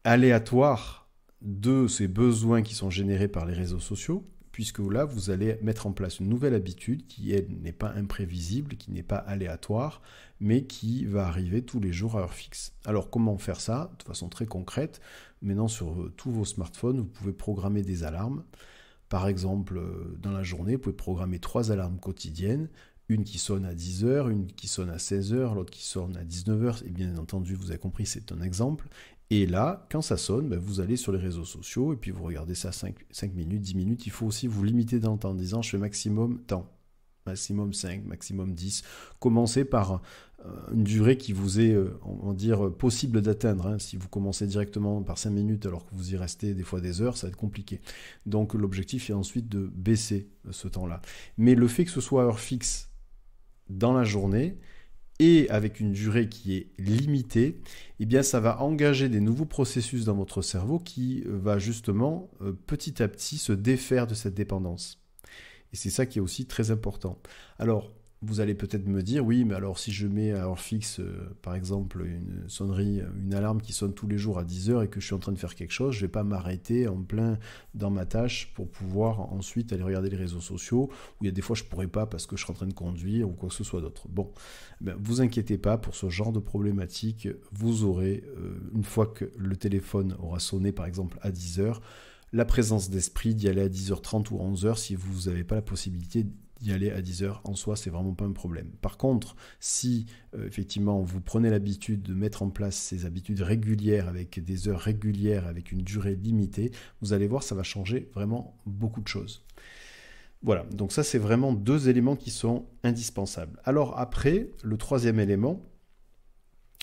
[SPEAKER 1] aléatoire de ces besoins qui sont générés par les réseaux sociaux, puisque là, vous allez mettre en place une nouvelle habitude qui, elle, n'est pas imprévisible, qui n'est pas aléatoire, mais qui va arriver tous les jours à heure fixe. Alors, comment faire ça ? De façon très concrète, maintenant sur tous vos smartphones, vous pouvez programmer des alarmes. Par exemple, dans la journée, vous pouvez programmer 3 alarmes quotidiennes, une qui sonne à 10h, une qui sonne à 16h, l'autre qui sonne à 19h, et bien entendu, vous avez compris, c'est un exemple. Et là, quand ça sonne, vous allez sur les réseaux sociaux, et puis vous regardez ça 5 minutes, 10 minutes, il faut aussi vous limiter dans le temps, en disant, je fais maximum temps. maximum 5, maximum 10. Commencez par une durée qui vous est, on va dire, possible d'atteindre. Hein. Si vous commencez directement par 5 minutes alors que vous y restez des fois des heures, ça va être compliqué. Donc l'objectif est ensuite de baisser ce temps-là. Mais le fait que ce soit heure fixe dans la journée et avec une durée qui est limitée, eh bien ça va engager des nouveaux processus dans votre cerveau qui va justement petit à petit se défaire de cette dépendance. Et c'est ça qui est aussi très important. Alors, vous allez peut-être me dire, oui, mais alors si je mets à heure fixe, par exemple, une sonnerie, une alarme qui sonne tous les jours à 10 heures et que je suis en train de faire quelque chose, je ne vais pas m'arrêter en plein dans ma tâche pour pouvoir ensuite aller regarder les réseaux sociaux, où il y a des fois je ne pourrais pas parce que je suis en train de conduire ou quoi que ce soit d'autre. Bon, ben, vous inquiétez pas pour ce genre de problématique, vous aurez, une fois que le téléphone aura sonné par exemple à 10 heures, la présence d'esprit d'y aller à 10h30 ou 11h si vous n'avez pas la possibilité d'y aller à 10h. En soi, c'est vraiment pas un problème. Par contre, si effectivement vous prenez l'habitude de mettre en place ces habitudes régulières avec des heures régulières, avec une durée limitée, vous allez voir, ça va changer vraiment beaucoup de choses. Voilà, donc ça c'est vraiment 2 éléments qui sont indispensables. Alors après, le 3e élément,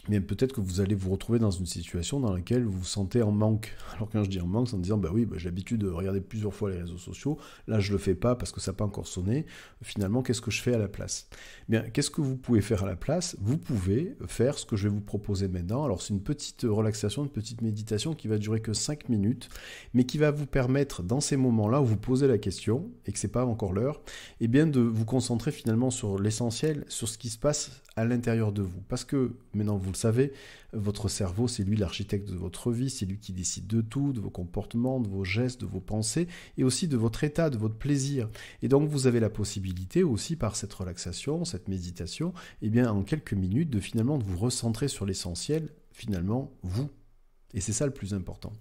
[SPEAKER 1] mais peut-être que vous allez vous retrouver dans une situation dans laquelle vous vous sentez en manque. Alors quand je dis en manque, c'est en disant, bah oui, j'ai l'habitude de regarder plusieurs fois les réseaux sociaux, là je le fais pas parce que ça n'a pas encore sonné, finalement qu'est-ce que je fais à la place? Bien, qu'est-ce que vous pouvez faire à la place? Vous pouvez faire ce que je vais vous proposer maintenant. Alors c'est une petite relaxation, une petite méditation qui va durer que 5 minutes, mais qui va vous permettre dans ces moments-là où vous posez la question, et que c'est pas encore l'heure, eh bien de vous concentrer finalement sur l'essentiel, sur ce qui se passe à l'intérieur de vous. Parce que, maintenant vous le savez, votre cerveau, c'est lui l'architecte de votre vie, c'est lui qui décide de tout, de vos comportements, de vos gestes, de vos pensées, et aussi de votre état, de votre plaisir. Et donc vous avez la possibilité aussi par cette relaxation, cette méditation, eh bien en quelques minutes, de finalement de vous recentrer sur l'essentiel, finalement vous. Et c'est ça le plus important.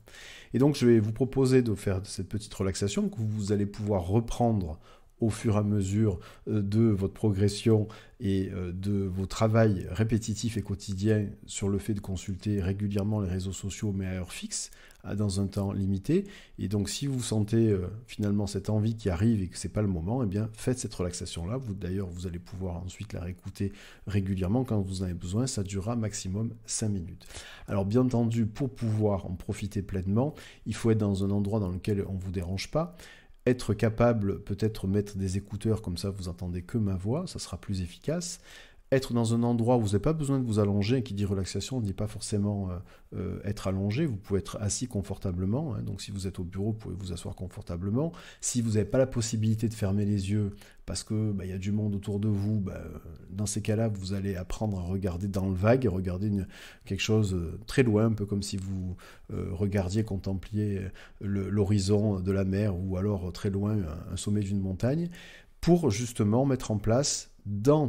[SPEAKER 1] Et donc je vais vous proposer de faire cette petite relaxation que vous allez pouvoir reprendre au fur et à mesure de votre progression et de vos travails répétitifs et quotidiens sur le fait de consulter régulièrement les réseaux sociaux, mais à heure fixe, dans un temps limité. Et donc, si vous sentez finalement cette envie qui arrive et que ce n'est pas le moment, eh bien, faites cette relaxation-là. D'ailleurs, vous allez pouvoir ensuite la réécouter régulièrement quand vous en avez besoin. Ça durera maximum 5 minutes. Alors, bien entendu, pour pouvoir en profiter pleinement, il faut être dans un endroit dans lequel on ne vous dérange pas. Être capable, peut-être mettre des écouteurs, comme ça vous entendez que ma voix, ça sera plus efficace. Être dans un endroit où vous n'avez pas besoin de vous allonger, qui dit relaxation, on ne dit pas forcément être allongé, vous pouvez être assis confortablement, hein. Donc si vous êtes au bureau, vous pouvez vous asseoir confortablement. Si vous n'avez pas la possibilité de fermer les yeux parce que y a du monde autour de vous, dans ces cas-là, vous allez apprendre à regarder dans le vague, regarder quelque chose très loin, un peu comme si vous regardiez, contempliez l'horizon de la mer ou alors très loin un sommet d'une montagne, pour justement mettre en place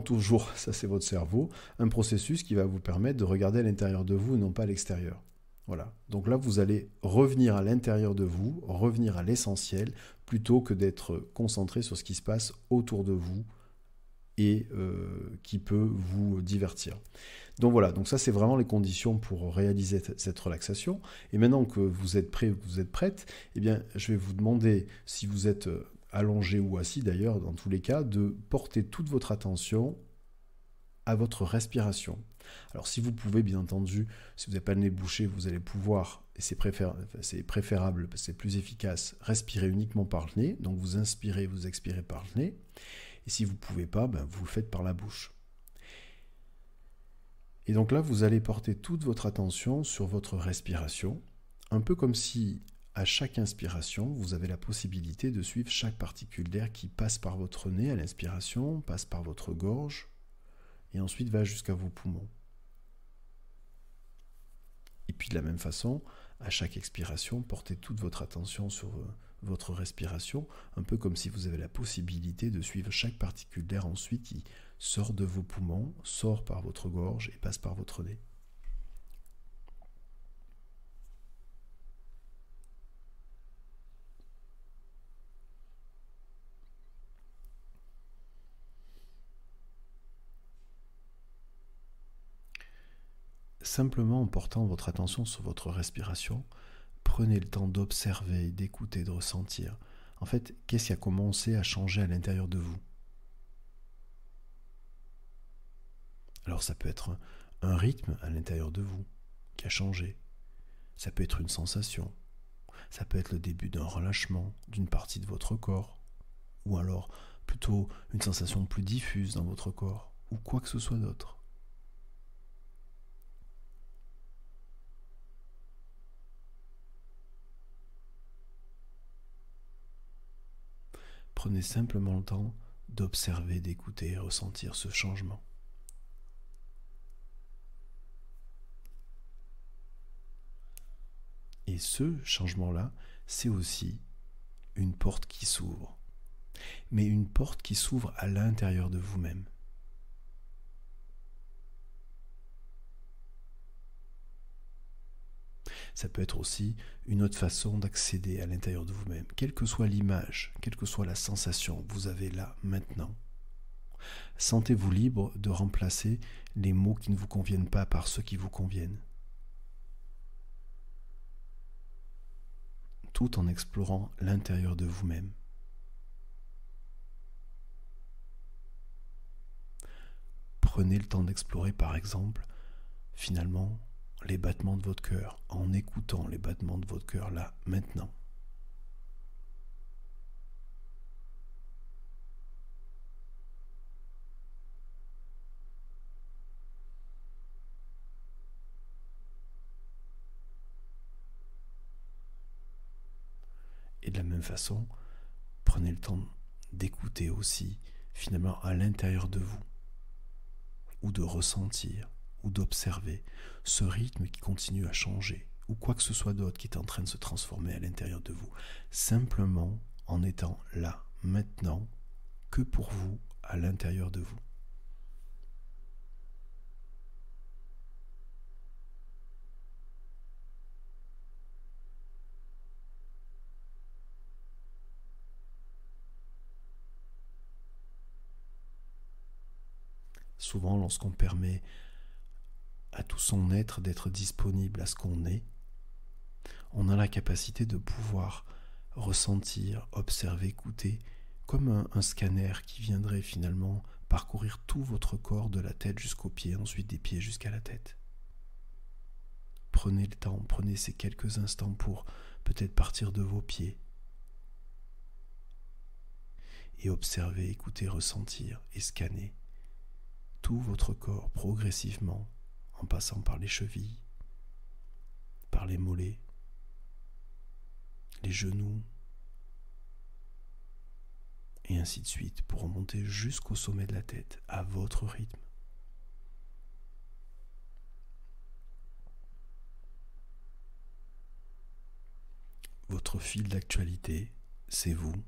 [SPEAKER 1] toujours, ça c'est votre cerveau, un processus qui va vous permettre de regarder à l'intérieur de vous et non pas à l'extérieur. Voilà. Donc là, vous allez revenir à l'intérieur de vous, revenir à l'essentiel, plutôt que d'être concentré sur ce qui se passe autour de vous et qui peut vous divertir. Donc voilà, donc ça c'est vraiment les conditions pour réaliser cette relaxation. Et maintenant que vous êtes prêt, que vous êtes prête, eh bien, je vais vous demander, si vous êtes allongé ou assis d'ailleurs, dans tous les cas, de porter toute votre attention à votre respiration. Alors si vous pouvez, bien entendu, si vous n'avez pas le nez bouché, vous allez pouvoir, et c'est préférable, parce que c'est plus efficace, respirer uniquement par le nez. Donc vous inspirez, vous expirez par le nez. Et si vous ne pouvez pas, vous le faites par la bouche. Et donc là, vous allez porter toute votre attention sur votre respiration, un peu comme si à chaque inspiration, vous avez la possibilité de suivre chaque particule d'air qui passe par votre nez à l'inspiration, passe par votre gorge, et ensuite va jusqu'à vos poumons. Et puis de la même façon, à chaque expiration, portez toute votre attention sur votre respiration, un peu comme si vous avez la possibilité de suivre chaque particule d'air ensuite qui sort de vos poumons, sort par votre gorge et passe par votre nez. Simplement en portant votre attention sur votre respiration, prenez le temps d'observer, d'écouter, de ressentir. En fait, qu'est-ce qui a commencé à changer à l'intérieur de vous? Alors ça peut être un rythme à l'intérieur de vous qui a changé. Ça peut être une sensation. Ça peut être le début d'un relâchement d'une partie de votre corps. Ou alors plutôt une sensation plus diffuse dans votre corps. Ou quoi que ce soit d'autre. Prenez simplement le temps d'observer, d'écouter et ressentir ce changement. Et ce changement-là, c'est aussi une porte qui s'ouvre. Mais une porte qui s'ouvre à l'intérieur de vous-même. Ça peut être aussi une autre façon d'accéder à l'intérieur de vous-même. Quelle que soit l'image, quelle que soit la sensation que vous avez là, maintenant. Sentez-vous libre de remplacer les mots qui ne vous conviennent pas par ceux qui vous conviennent. Tout en explorant l'intérieur de vous-même. Prenez le temps d'explorer, par exemple, finalement, les battements de votre cœur, en écoutant les battements de votre cœur là, maintenant. Et de la même façon, prenez le temps d'écouter aussi, finalement, à l'intérieur de vous, ou de ressentir, ou d'observer ce rythme qui continue à changer, ou quoi que ce soit d'autre qui est en train de se transformer à l'intérieur de vous, simplement en étant là, maintenant, que pour vous, à l'intérieur de vous. Souvent, lorsqu'on permet à tout son être d'être disponible à ce qu'on est, on a la capacité de pouvoir ressentir, observer, écouter, comme un scanner qui viendrait finalement parcourir tout votre corps de la tête jusqu'aux pieds, ensuite des pieds jusqu'à la tête. Prenez le temps, prenez ces quelques instants pour peut-être partir de vos pieds et observer, écouter, ressentir et scanner tout votre corps progressivement en passant par les chevilles, par les mollets, les genoux, et ainsi de suite pour remonter jusqu'au sommet de la tête à votre rythme. Votre fil d'actualité, c'est vous.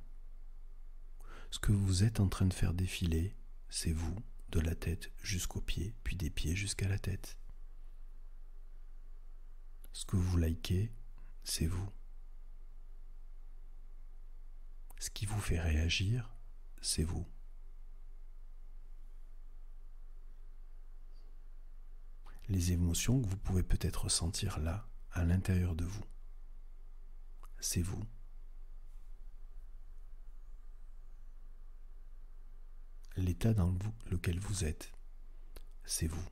[SPEAKER 1] Ce que vous êtes en train de faire défiler, c'est vous, de la tête jusqu'aux pieds, puis des pieds jusqu'à la tête. Ce que vous likez, c'est vous. Ce qui vous fait réagir, c'est vous. Les émotions que vous pouvez peut-être ressentir là, à l'intérieur de vous, c'est vous. L'état dans lequel vous êtes, c'est vous.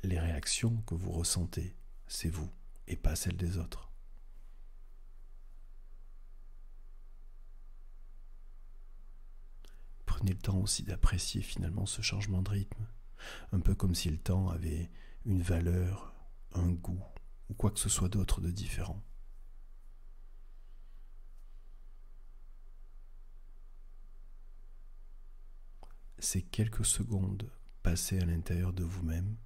[SPEAKER 1] Les réactions que vous ressentez, c'est vous, et pas celles des autres. Prenez le temps aussi d'apprécier finalement ce changement de rythme, un peu comme si le temps avait une valeur, un goût, ou quoi que ce soit d'autre de différent. Ces quelques secondes passées à l'intérieur de vous-même,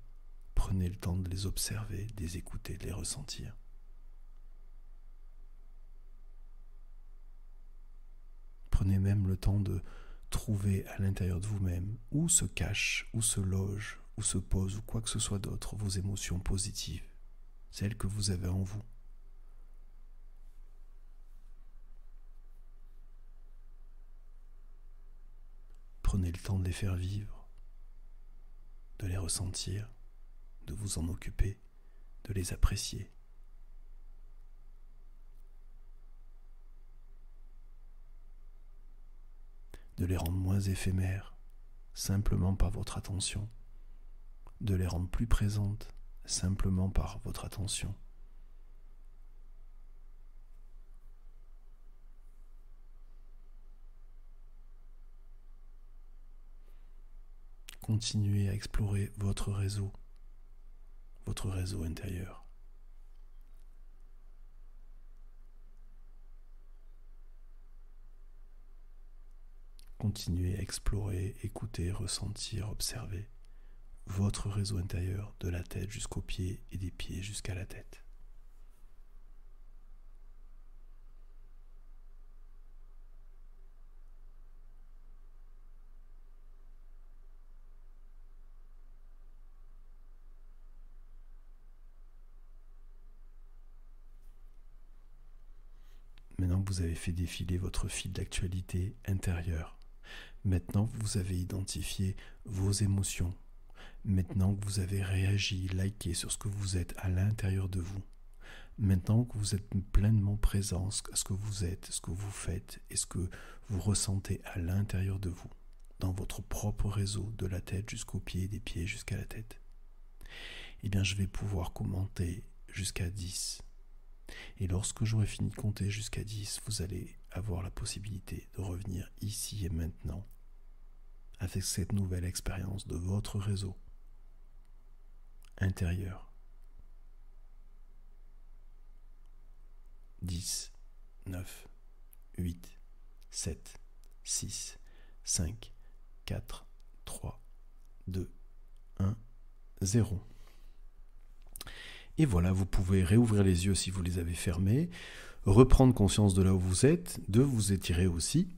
[SPEAKER 1] prenez le temps de les observer, de les écouter, de les ressentir. Prenez même le temps de trouver à l'intérieur de vous-même où se cachent, où se logent, où se posent, ou quoi que ce soit d'autre, vos émotions positives, celles que vous avez en vous. Prenez le temps de les faire vivre, de les ressentir, de vous en occuper, de les apprécier. de les rendre moins éphémères, simplement par votre attention, de les rendre plus présentes, simplement par votre attention. Continuez à explorer votre réseau intérieur. Continuez à explorer, écouter, ressentir, observer votre réseau intérieur de la tête jusqu'aux pieds et des pieds jusqu'à la tête. Maintenant que vous avez fait défiler votre fil d'actualité intérieure, maintenant que vous avez identifié vos émotions, maintenant que vous avez réagi, liké sur ce que vous êtes à l'intérieur de vous, maintenant que vous êtes pleinement présent à ce que vous êtes, ce que vous faites et ce que vous ressentez à l'intérieur de vous, dans votre propre réseau de la tête jusqu'aux pieds, des pieds jusqu'à la tête, eh bien je vais pouvoir commenter jusqu'à 10. Et lorsque j'aurai fini de compter jusqu'à 10, vous allez avoir la possibilité de revenir ici et maintenant avec cette nouvelle expérience de votre réseau intérieur. 10, 9, 8, 7, 6, 5, 4, 3, 2, 1, 0. Et voilà, vous pouvez réouvrir les yeux si vous les avez fermés, reprendre conscience de là où vous êtes, de vous étirer aussi.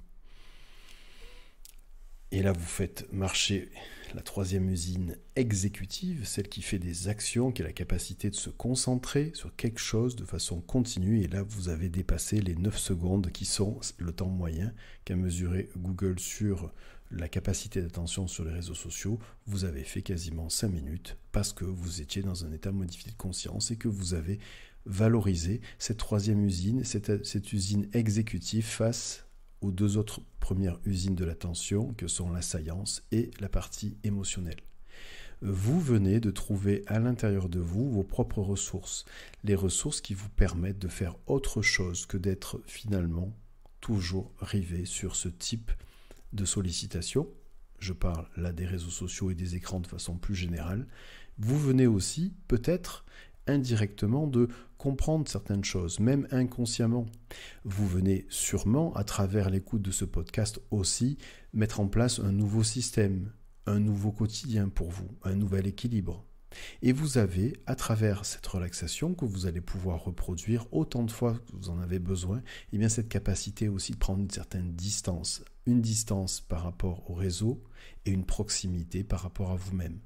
[SPEAKER 1] Et là, vous faites marcher la troisième usine exécutive, celle qui fait des actions, qui a la capacité de se concentrer sur quelque chose de façon continue. Et là, vous avez dépassé les 9 secondes qui sont le temps moyen qu'a mesuré Google sur la capacité d'attention sur les réseaux sociaux. Vous avez fait quasiment 5 minutes parce que vous étiez dans un état modifié de conscience et que vous avez valorisé cette troisième usine, cette usine exécutive face aux 2 autres premières usines de l'attention que sont la science et la partie émotionnelle. Vous venez de trouver à l'intérieur de vous vos propres ressources, les ressources qui vous permettent de faire autre chose que d'être finalement toujours rivé sur ce type de sollicitation. Je parle là des réseaux sociaux et des écrans de façon plus générale. Vous venez aussi peut-être indirectement de comprendre certaines choses, même inconsciemment. Vous venez sûrement, à travers l'écoute de ce podcast aussi, mettre en place un nouveau système, un nouveau quotidien pour vous, un nouvel équilibre. Et vous avez, à travers cette relaxation que vous allez pouvoir reproduire autant de fois que vous en avez besoin, eh bien cette capacité aussi de prendre une certaine distance. Une distance par rapport au réseau et une proximité par rapport à vous-même.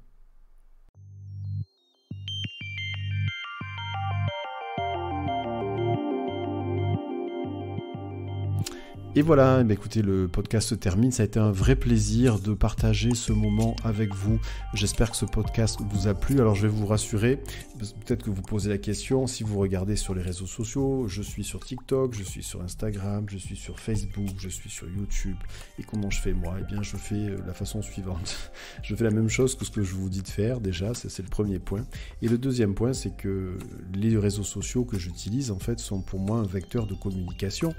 [SPEAKER 1] Et voilà, écoutez, le podcast se termine. Ça a été un vrai plaisir de partager ce moment avec vous. J'espère que ce podcast vous a plu. Alors je vais vous rassurer, peut-être que vous posez la question, si vous regardez sur les réseaux sociaux, je suis sur TikTok, je suis sur Instagram, je suis sur Facebook, je suis sur YouTube. Et comment je fais moi ? Eh bien je fais la façon suivante. Je fais la même chose que ce que je vous dis de faire déjà, ça c'est le premier point. Et le deuxième point, c'est que les réseaux sociaux que j'utilise en fait sont pour moi un vecteur de communication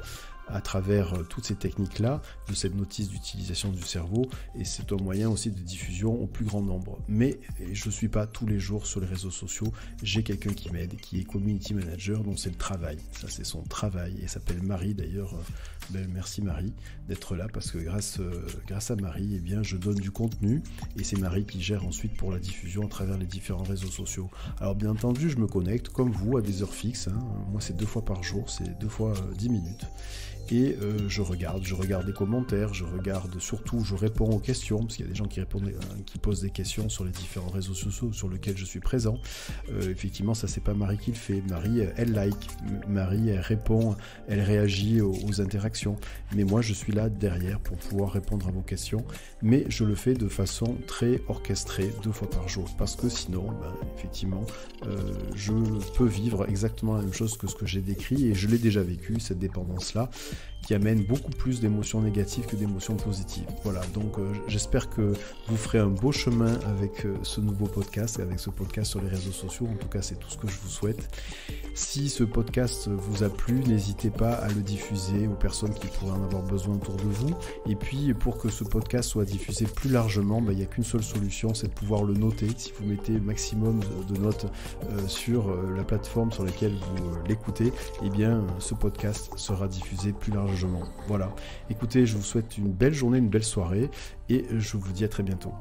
[SPEAKER 1] à travers toutes ces techniques-là, de cette notice d'utilisation du cerveau, et c'est un moyen aussi de diffusion au plus grand nombre. Mais je ne suis pas tous les jours sur les réseaux sociaux, j'ai quelqu'un qui m'aide, qui est community manager, donc c'est le travail. Ça c'est son travail, et s'appelle Marie d'ailleurs. Merci Marie d'être là, parce que grâce à Marie, eh bien, je donne du contenu, et c'est Marie qui gère ensuite pour la diffusion à travers les différents réseaux sociaux. Alors bien entendu, je me connecte comme vous à des heures fixes, hein. Moi c'est 2 fois par jour, c'est 2 fois 10 minutes. Et je regarde les commentaires, je réponds aux questions, parce qu'il y a des gens qui posent des questions sur les différents réseaux sociaux sur lesquels je suis présent. Effectivement, ça c'est pas Marie qui le fait. Marie, elle like, Marie, elle répond, elle réagit aux interactions. Mais moi, je suis là derrière pour pouvoir répondre à vos questions. Mais je le fais de façon très orchestrée, 2 fois par jour, parce que sinon, effectivement, je peux vivre exactement la même chose que ce que j'ai décrit, et je l'ai déjà vécu, cette dépendance-là. qui amène beaucoup plus d'émotions négatives que d'émotions positives. Voilà, donc j'espère que vous ferez un beau chemin avec ce nouveau podcast, avec ce podcast sur les réseaux sociaux. En tout cas, c'est tout ce que je vous souhaite. Si ce podcast vous a plu, n'hésitez pas à le diffuser aux personnes qui pourraient en avoir besoin autour de vous. Et puis, pour que ce podcast soit diffusé plus largement, il n'y a qu'une seule solution, c'est de pouvoir le noter. Si vous mettez maximum de notes sur la plateforme sur laquelle vous l'écoutez, eh bien, ce podcast sera diffusé plus largement. Voilà. Écoutez, je vous souhaite une belle journée, une belle soirée, et je vous dis à très bientôt.